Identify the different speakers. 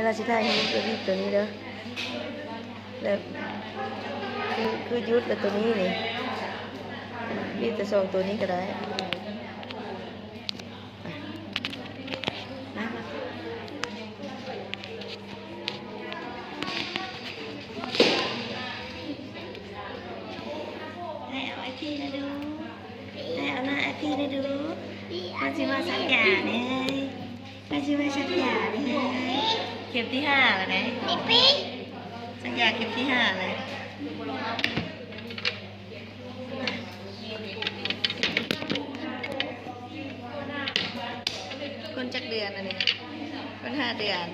Speaker 1: ลาสิถ่ายให้ตัวนี้เด้อแล้วคือยุดแล้วตัวนี้นี่บีบแต่สองตัวนี้ก็ได้มาให้เอาไอพี่นะดูให้เอาหน้าไอพี่นะดูมันจะมาสักอย่างเนี่ยมันจะมาสักอย่างเนี่ยเข็มที่5แล้วนะสักอย่างเข็มที่5เลยคนจักเดือนอันนี้คน5 เดือน